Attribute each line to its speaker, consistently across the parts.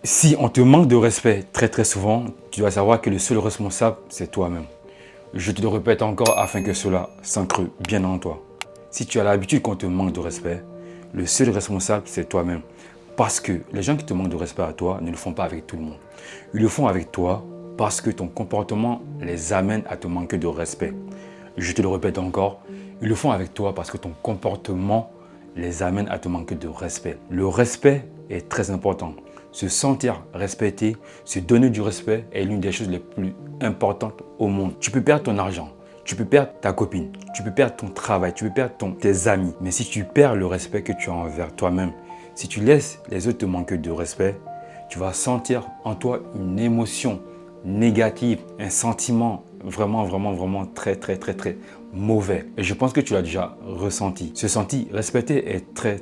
Speaker 1: Si on te manque de respect très souvent, tu dois savoir que le seul responsable, c'est toi-même. Je te le répète encore afin que cela s'ancre bien en toi. Si tu as l'habitude qu'on te manque de respect, le seul responsable, c'est toi-même. Parce que les gens qui te manquent de respect à toi ne le font pas avec tout le monde. Ils le font avec toi parce que ton comportement les amène à te manquer de respect. Je te le répète encore, ils le font avec toi parce que ton comportement les amène à te manquer de respect. Le respect est très important. Se sentir respecté, se donner du respect est l'une des choses les plus importantes au monde. Tu peux perdre ton argent, tu peux perdre ta copine, tu peux perdre ton travail, tu peux perdre tes amis. Mais si tu perds le respect que tu as envers toi-même, si tu laisses les autres te manquer de respect, tu vas sentir en toi une émotion négative, un sentiment vraiment très mauvais. Et je pense que tu l'as déjà ressenti. Se sentir respecté est très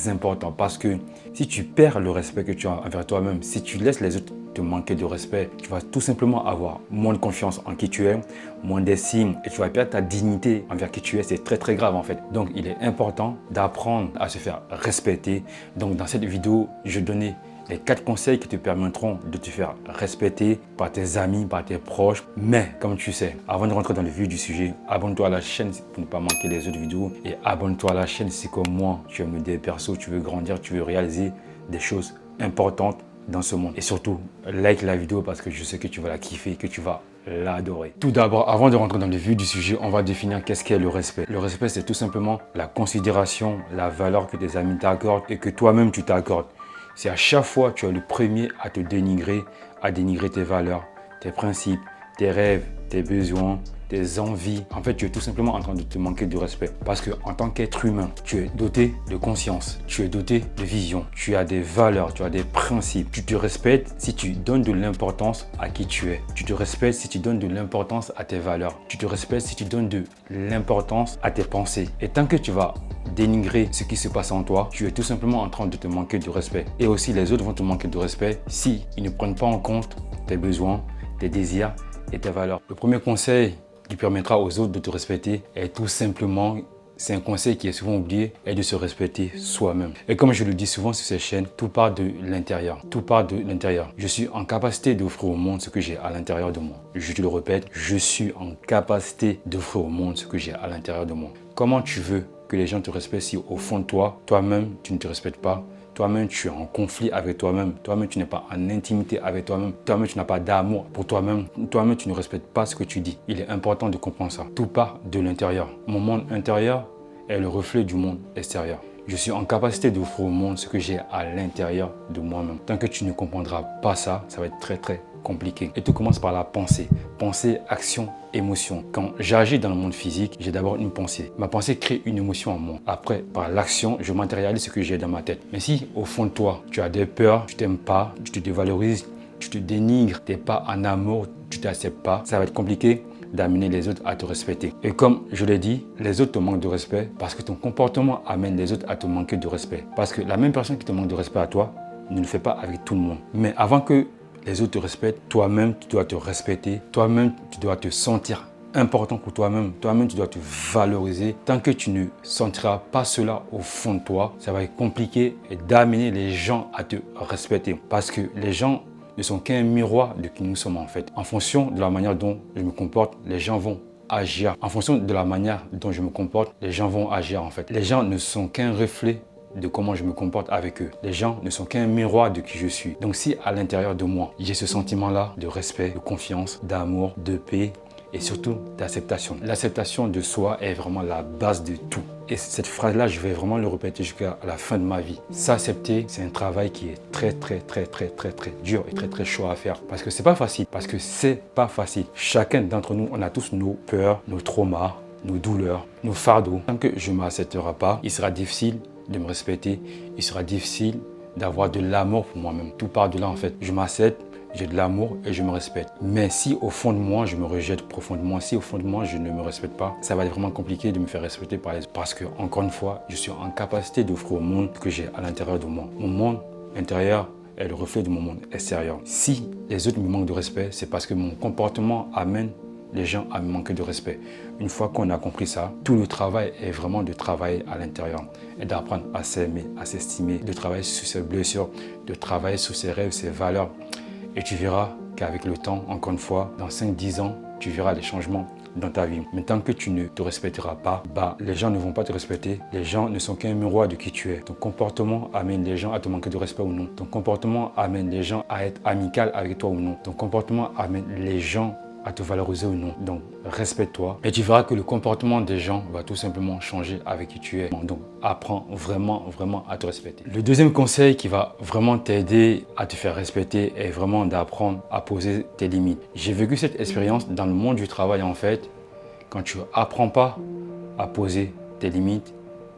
Speaker 1: important parce que si tu perds le respect que tu as envers toi-même, si tu laisses les autres te manquer de respect, tu vas tout simplement avoir moins de confiance en qui tu es, moins d'estime et tu vas perdre ta dignité envers qui tu es. C'est très grave en fait. Donc il est important d'apprendre à se faire respecter. Donc dans cette vidéo, je donnais les 4 conseils qui te permettront de te faire respecter par tes amis, par tes proches. Mais comme tu sais, avant de rentrer dans le vif du sujet, abonne-toi à la chaîne pour ne pas manquer les autres vidéos. Et abonne-toi à la chaîne si comme moi, tu aimes des persos, tu veux grandir, tu veux réaliser des choses importantes dans ce monde. Et surtout, like la vidéo parce que je sais que tu vas la kiffer, que tu vas l'adorer. Tout d'abord, avant de rentrer dans le vif du sujet, on va définir qu'est-ce qu'est le respect. Le respect, c'est tout simplement la considération, la valeur que tes amis t'accordent et que toi-même tu t'accordes. Si à chaque fois tu es le premier à te dénigrer, à dénigrer tes valeurs, tes principes, tes rêves, tes besoins, tes envies, en fait, tu es tout simplement en train de te manquer de respect. Parce qu'en tant qu'être humain, tu es doté de conscience, tu es doté de vision, tu as des valeurs, tu as des principes. Tu te respectes si tu donnes de l'importance à qui tu es. Tu te respectes si tu donnes de l'importance à tes valeurs. Tu te respectes si tu donnes de l'importance à tes pensées. Et tant que tu vas dénigrer ce qui se passe en toi, tu es tout simplement en train de te manquer de respect. Et aussi, les autres vont te manquer de respect si ils ne prennent pas en compte tes besoins, tes désirs et tes valeurs. Le premier conseil qui permettra aux autres de te respecter est tout simplement, c'est un conseil qui est souvent oublié, est de se respecter soi-même. Et comme je le dis souvent sur ces chaînes, tout part de l'intérieur. Tout part de l'intérieur. Je suis en capacité d'offrir au monde ce que j'ai à l'intérieur de moi. Je te le répète, je suis en capacité d'offrir au monde ce que j'ai à l'intérieur de moi. Comment tu veux que les gens te respectent si au fond de toi, toi-même, tu ne te respectes pas? Toi-même, tu es en conflit avec toi-même. Toi-même, tu n'es pas en intimité avec toi-même. Toi-même, tu n'as pas d'amour pour toi-même. Toi-même, tu ne respectes pas ce que tu dis. Il est important de comprendre ça. Tout part de l'intérieur. Mon monde intérieur est le reflet du monde extérieur. Je suis en capacité d'offrir au monde ce que j'ai à l'intérieur de moi-même. Tant que tu ne comprendras pas ça, ça va être très compliqué. Et tout commence par la pensée. Pensée, action, émotion. Quand j'agis dans le monde physique, j'ai d'abord une pensée. Ma pensée crée une émotion en moi. Après, par l'action, je matérialise ce que j'ai dans ma tête. Mais si au fond de toi, tu as des peurs, tu t'aimes pas, tu te dévalorises, tu te dénigres, tu n'es pas en amour, tu t'acceptes pas, ça va être compliqué d'amener les autres à te respecter. Et comme je l'ai dit, les autres te manquent de respect parce que ton comportement amène les autres à te manquer de respect. Parce que la même personne qui te manque de respect à toi ne le fait pas avec tout le monde. Mais avant que les autres te respectent, toi-même, tu dois te respecter. Toi-même, tu dois te sentir important pour toi-même. Toi-même, tu dois te valoriser. Tant que tu ne sentiras pas cela au fond de toi, ça va être compliqué d'amener les gens à te respecter. Parce que les gens ne sont qu'un miroir de qui nous sommes en fait. En fonction de la manière dont je me comporte, les gens vont agir. En fonction de la manière dont je me comporte, les gens vont agir en fait. Les gens ne sont qu'un reflet de comment je me comporte avec eux. Les gens ne sont qu'un miroir de qui je suis. Donc si à l'intérieur de moi, j'ai ce sentiment-là de respect, de confiance, d'amour, de paix et surtout d'acceptation. L'acceptation de soi est vraiment la base de tout. Et cette phrase-là, je vais vraiment le répéter jusqu'à la fin de ma vie. S'accepter, c'est un travail qui est très dur et très chaud à faire. Parce que c'est pas facile. Parce que c'est pas facile. Chacun d'entre nous, on a tous nos peurs, nos traumas, nos douleurs, nos fardeaux. Tant que je ne m'accepterai pas, il sera difficile de me respecter. Il sera difficile d'avoir de l'amour pour moi-même. Tout part de là en fait. Je m'accepte, j'ai de l'amour et je me respecte. Mais si au fond de moi, je me rejette profondément, si au fond de moi, je ne me respecte pas, ça va être vraiment compliqué de me faire respecter par les autres. Parce que, encore une fois, je suis en capacité d'offrir au monde ce que j'ai à l'intérieur de moi. Mon monde intérieur est le reflet de mon monde extérieur. Si les autres me manquent de respect, c'est parce que mon comportement amène les gens à me manquer de respect. Une fois qu'on a compris ça, tout le travail est vraiment de travailler à l'intérieur et d'apprendre à s'aimer, à s'estimer, de travailler sur ses blessures, de travailler sur ses rêves, ses valeurs. Et tu verras qu'avec le temps, encore une fois, dans 5-10 ans, tu verras des changements dans ta vie. Mais tant que tu ne te respecteras pas, les gens ne vont pas te respecter. Les gens ne sont qu'un miroir de qui tu es. Ton comportement amène les gens à te manquer de respect ou non. Ton comportement amène les gens à être amical avec toi ou non. Ton comportement amène les gens à te valoriser ou non. Donc, respecte-toi et tu verras que le comportement des gens va tout simplement changer avec qui tu es. Donc, apprends vraiment à te respecter. Le deuxième conseil qui va vraiment t'aider à te faire respecter est vraiment d'apprendre à poser tes limites. J'ai vécu cette expérience dans le monde du travail en fait. Quand tu apprends pas à poser tes limites,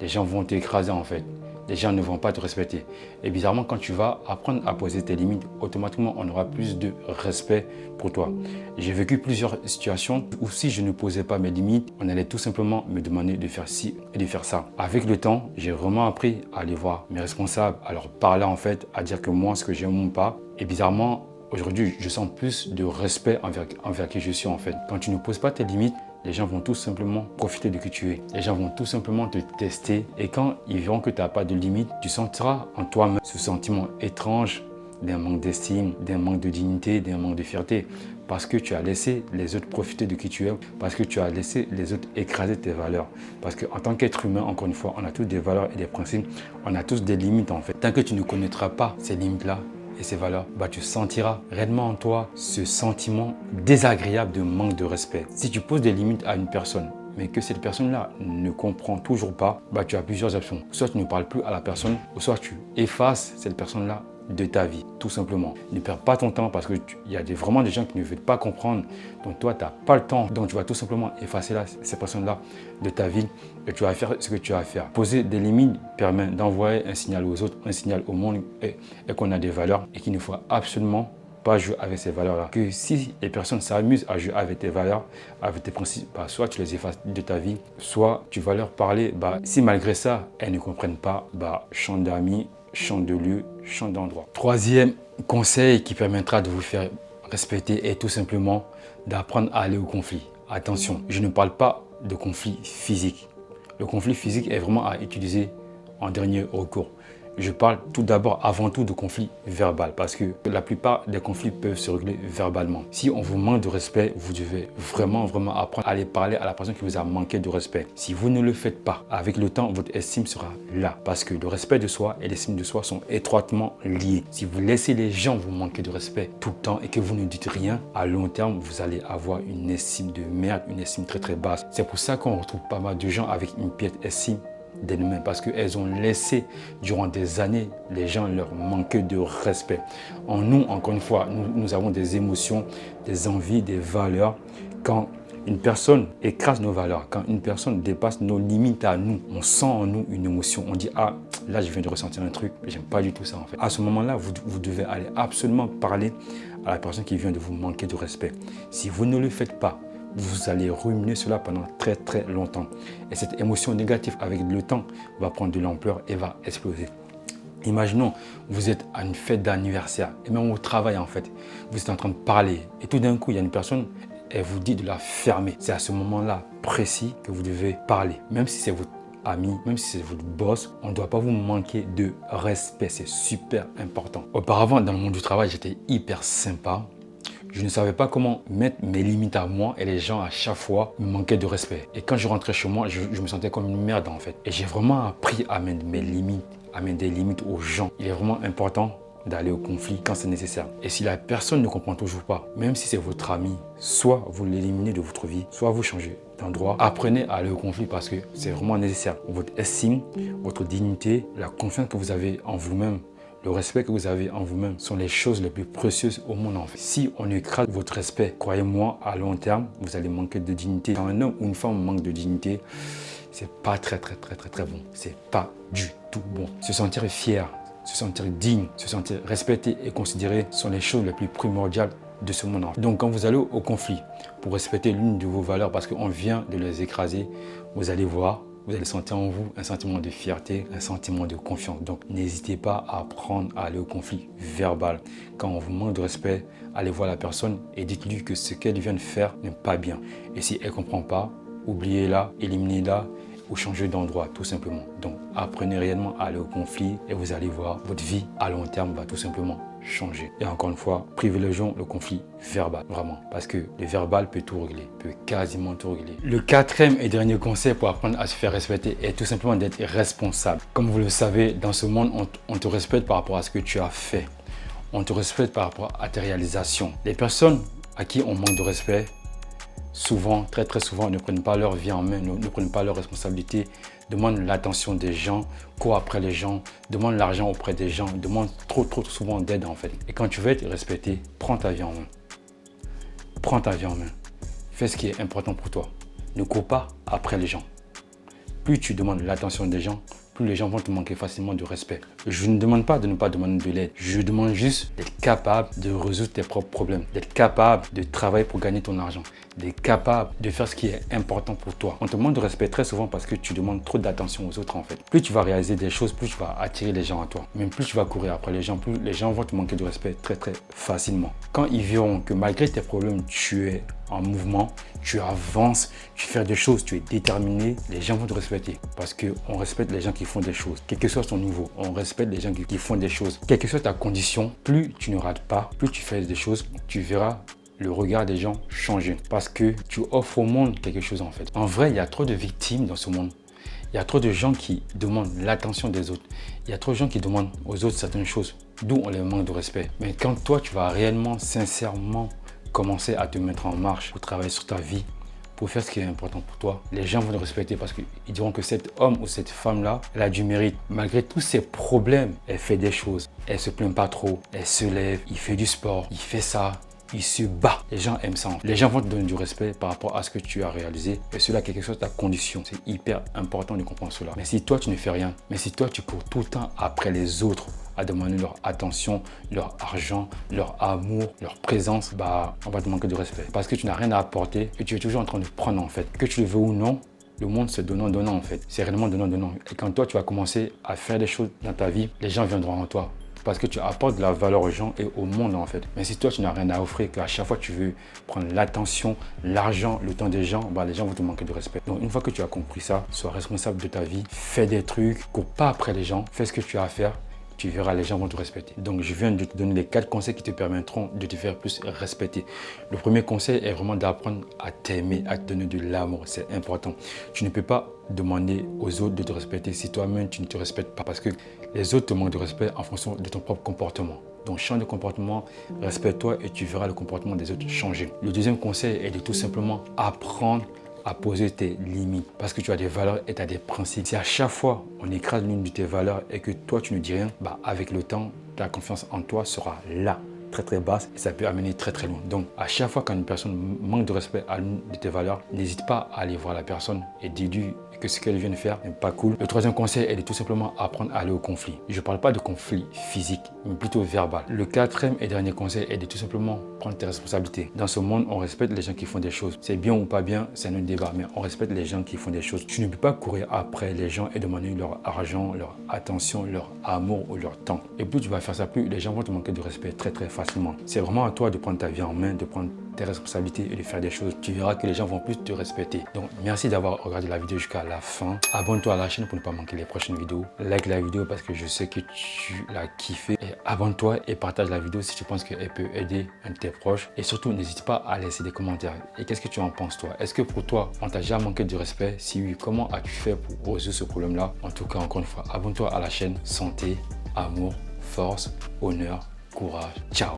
Speaker 1: les gens vont t'écraser en fait. Les gens ne vont pas te respecter. Et bizarrement, quand tu vas apprendre à poser tes limites, automatiquement, on aura plus de respect pour toi. J'ai vécu plusieurs situations où si je ne posais pas mes limites, on allait tout simplement me demander de faire ci et de faire ça. Avec le temps, j'ai vraiment appris à aller voir mes responsables, à leur parler en fait, à dire que moi, ce que j'aime ou pas. Et bizarrement, aujourd'hui, je sens plus de respect envers qui je suis en fait. Quand tu ne poses pas tes limites, les gens vont tout simplement profiter de qui tu es. Les gens vont tout simplement te tester. Et quand ils verront que tu n'as pas de limite, tu sentiras en toi-même ce sentiment étrange d'un manque d'estime, d'un manque de dignité, d'un manque de fierté. Parce que tu as laissé les autres profiter de qui tu es. Parce que tu as laissé les autres écraser tes valeurs. Parce qu'en tant qu'être humain, encore une fois, on a tous des valeurs et des principes. On a tous des limites en fait. Tant que tu ne connaîtras pas ces limites-là, et ces valeurs, tu sentiras réellement en toi ce sentiment désagréable de manque de respect. Si tu poses des limites à une personne, mais que cette personne-là ne comprend toujours pas, tu as plusieurs options. Soit tu ne parles plus à la personne, ou soit tu effaces cette personne-là de ta vie, tout simplement. Ne perds pas ton temps parce qu'il y a vraiment des gens qui ne veulent pas comprendre. Donc toi, tu n'as pas le temps. Donc tu vas tout simplement effacer ces personnes-là de ta vie et tu vas faire ce que tu as à faire. Poser des limites permet d'envoyer un signal aux autres, un signal au monde et qu'on a des valeurs et qu'il ne faut absolument pas jouer avec ces valeurs-là. Que si les personnes s'amusent à jouer avec tes valeurs, avec tes principes, soit tu les effaces de ta vie, soit tu vas leur parler. Si malgré ça, elles ne comprennent pas, change d'amis, change de lieu, change d'endroit. Troisième conseil qui permettra de vous faire respecter est tout simplement d'apprendre à aller au conflit. Attention, je ne parle pas de conflit physique. Le conflit physique est vraiment à utiliser en dernier recours. Je parle tout d'abord, avant tout, de conflit verbal parce que la plupart des conflits peuvent se régler verbalement. Si on vous manque de respect, vous devez vraiment apprendre à aller parler à la personne qui vous a manqué de respect. Si vous ne le faites pas, avec le temps, votre estime sera là parce que le respect de soi et l'estime de soi sont étroitement liés. Si vous laissez les gens vous manquer de respect tout le temps et que vous ne dites rien, à long terme, vous allez avoir une estime de merde, une estime très basse. C'est pour ça qu'on retrouve pas mal de gens avec une piètre estime d'elles-mêmes parce qu'elles ont laissé durant des années les gens leur manquer de respect. En nous, encore une fois, nous avons des émotions, des envies, des valeurs. Quand une personne écrase nos valeurs, quand une personne dépasse nos limites à nous, on sent en nous une émotion. On dit, ah, là, je viens de ressentir un truc, mais j'aime pas du tout ça en fait. À ce moment-là, vous devez aller absolument parler à la personne qui vient de vous manquer de respect. Si vous ne le faites pas, vous allez ruminer cela pendant très longtemps. Et cette émotion négative, avec le temps, va prendre de l'ampleur et va exploser. Imaginons, vous êtes à une fête d'anniversaire, et même au travail en fait, vous êtes en train de parler, et tout d'un coup, il y a une personne, elle vous dit de la fermer. C'est à ce moment-là précis que vous devez parler. Même si c'est votre ami, même si c'est votre boss, on ne doit pas vous manquer de respect, c'est super important. Auparavant, dans le monde du travail, j'étais hyper sympa. Je ne savais pas comment mettre mes limites à moi et les gens à chaque fois me manquaient de respect. Et quand je rentrais chez moi, je me sentais comme une merde en fait. Et j'ai vraiment appris à mettre mes limites, à mettre des limites aux gens. Il est vraiment important d'aller au conflit quand c'est nécessaire. Et si la personne ne comprend toujours pas, même si c'est votre ami, soit vous l'éliminez de votre vie, soit vous changez d'endroit. Apprenez à aller au conflit parce que c'est vraiment nécessaire. Votre estime, votre dignité, la confiance que vous avez en vous-même, le respect que vous avez en vous-même sont les choses les plus précieuses au monde en fait. Si on écrase votre respect, croyez-moi, à long terme, vous allez manquer de dignité. Quand un homme ou une femme manque de dignité, c'est pas très bon. C'est pas du tout bon. Se sentir fier, se sentir digne, se sentir respecté et considéré sont les choses les plus primordiales de ce monde. Donc quand vous allez au conflit pour respecter l'une de vos valeurs parce qu'on vient de les écraser, vous allez voir, vous allez sentir en vous un sentiment de fierté, un sentiment de confiance. Donc, n'hésitez pas à apprendre à aller au conflit verbal. Quand on vous manque de respect, allez voir la personne et dites-lui que ce qu'elle vient de faire n'est pas bien. Et si elle ne comprend pas, oubliez-la, éliminez-la ou changez d'endroit, tout simplement. Donc, apprenez réellement à aller au conflit et vous allez voir, votre vie à long terme va tout simplement changer. Et encore une fois, privilégions le conflit verbal, vraiment. Parce que le verbal peut tout régler, peut quasiment tout régler. Le quatrième et dernier conseil pour apprendre à se faire respecter est tout simplement d'être responsable. Comme vous le savez, dans ce monde, on te respecte par rapport à ce que tu as fait. On te respecte par rapport à tes réalisations. Les personnes à qui on manque de respect, souvent, très souvent, ne prennent pas leur vie en main, ne prennent pas leurs responsabilités, demandent l'attention des gens, courent après les gens, demandent l'argent auprès des gens, demandent trop souvent d'aide en fait. Et quand tu veux être respecté, prends ta vie en main. Prends ta vie en main. Fais ce qui est important pour toi. Ne cours pas après les gens. Plus tu demandes l'attention des gens, plus les gens vont te manquer facilement de respect. Je ne demande pas de ne pas demander de l'aide. Je demande juste d'être capable de résoudre tes propres problèmes, d'être capable de travailler pour gagner ton argent, d'être capable de faire ce qui est important pour toi. On te manque de respect très souvent parce que tu demandes trop d'attention aux autres en fait. Plus tu vas réaliser des choses, plus tu vas attirer les gens à toi. Même plus tu vas courir après les gens, plus les gens vont te manquer de respect très facilement. Quand ils verront que malgré tes problèmes, tu es en mouvement, tu avances, tu fais des choses, tu es déterminé, les gens vont te respecter. Parce qu'on respecte les gens qui font des choses. Quel que soit ton niveau, on respecte les gens qui font des choses. Quelle que soit ta condition, plus tu ne rates pas, plus tu fais des choses, tu verras le regard des gens changer. Parce que tu offres au monde quelque chose en fait. En vrai, il y a trop de victimes dans ce monde. Il y a trop de gens qui demandent l'attention des autres. Il y a trop de gens qui demandent aux autres certaines choses, d'où on les manque de respect. Mais quand toi, tu vas réellement, sincèrement commencer à te mettre en marche pour travailler sur ta vie, pour faire ce qui est important pour toi, les gens vont te respecter parce qu'ils diront que cet homme ou cette femme-là, elle a du mérite. Malgré tous ses problèmes, elle fait des choses. Elle se plaint pas trop, elle se lève, il fait du sport, il fait ça. Il se bat. Les gens aiment ça. Les gens vont te donner du respect par rapport à ce que tu as réalisé. Et cela, quelque chose, ta condition. C'est hyper important de comprendre cela. Mais si toi, tu ne fais rien, mais si toi, tu cours tout le temps après les autres, à demander leur attention, leur argent, leur amour, leur présence, bah, on va te manquer de respect. Parce que tu n'as rien à apporter et tu es toujours en train de prendre en fait. Que tu le veux ou non, le monde c'est donnant en fait. C'est réellement donnant. Et quand toi, tu vas commencer à faire des choses dans ta vie, les gens viendront en toi. Parce que tu apportes de la valeur aux gens et au monde en fait. Mais si toi tu n'as rien à offrir, qu'à chaque fois tu veux prendre l'attention, l'argent, le temps des gens, bah, les gens vont te manquer de respect. Donc une fois que tu as compris ça, sois responsable de ta vie, fais des trucs, cours pas après les gens, fais ce que tu as à faire. Tu verras, les gens vont te respecter. Donc, je viens de te donner les 4 conseils qui te permettront de te faire plus respecter. Le premier conseil est vraiment d'apprendre à t'aimer, à te donner de l'amour. C'est important. Tu ne peux pas demander aux autres de te respecter si toi-même, tu ne te respectes pas. Parce que les autres te manquent de respect en fonction de ton propre comportement. Donc, change de comportement, respecte-toi et tu verras le comportement des autres changer. Le deuxième conseil est de tout simplement apprendre à poser tes limites parce que tu as des valeurs et tu as des principes. Si à chaque fois on écrase l'une de tes valeurs et que toi tu ne dis rien, bah avec le temps, ta confiance en toi sera là, très basse et ça peut amener très loin. Donc à chaque fois quand une personne manque de respect à l'une de tes valeurs, n'hésite pas à aller voir la personne et dis-lui que ce qu'elle vient de faire n'est pas cool. Le troisième conseil est de tout simplement apprendre à aller au conflit. Je ne parle pas de conflit physique, mais plutôt verbal. Le quatrième et dernier conseil est de tout simplement prendre tes responsabilités. Dans ce monde, on respecte les gens qui font des choses. C'est bien ou pas bien, c'est un autre débat, mais on respecte les gens qui font des choses. Tu ne peux pas courir après les gens et demander leur argent, leur attention, leur amour ou leur temps. Et plus tu vas faire ça, plus les gens vont te manquer de respect très facilement. C'est vraiment à toi de prendre ta vie en main, de prendre tes responsabilités et de faire des choses. Tu verras que les gens vont plus te respecter. Donc, merci d'avoir regardé la vidéo jusqu'à la fin. Abonne-toi à la chaîne pour ne pas manquer les prochaines vidéos. Like la vidéo parce que je sais que tu l'as kiffé. Et abonne-toi et partage la vidéo si tu penses qu'elle peut aider un de tes proches. Et surtout, n'hésite pas à laisser des commentaires. Et qu'est-ce que tu en penses, toi? Est-ce que pour toi, on t'a déjà manqué de respect? Si oui, comment as-tu fait pour résoudre ce problème-là? En tout cas, encore une fois, abonne-toi à la chaîne. Santé, amour, force, honneur, courage. Ciao!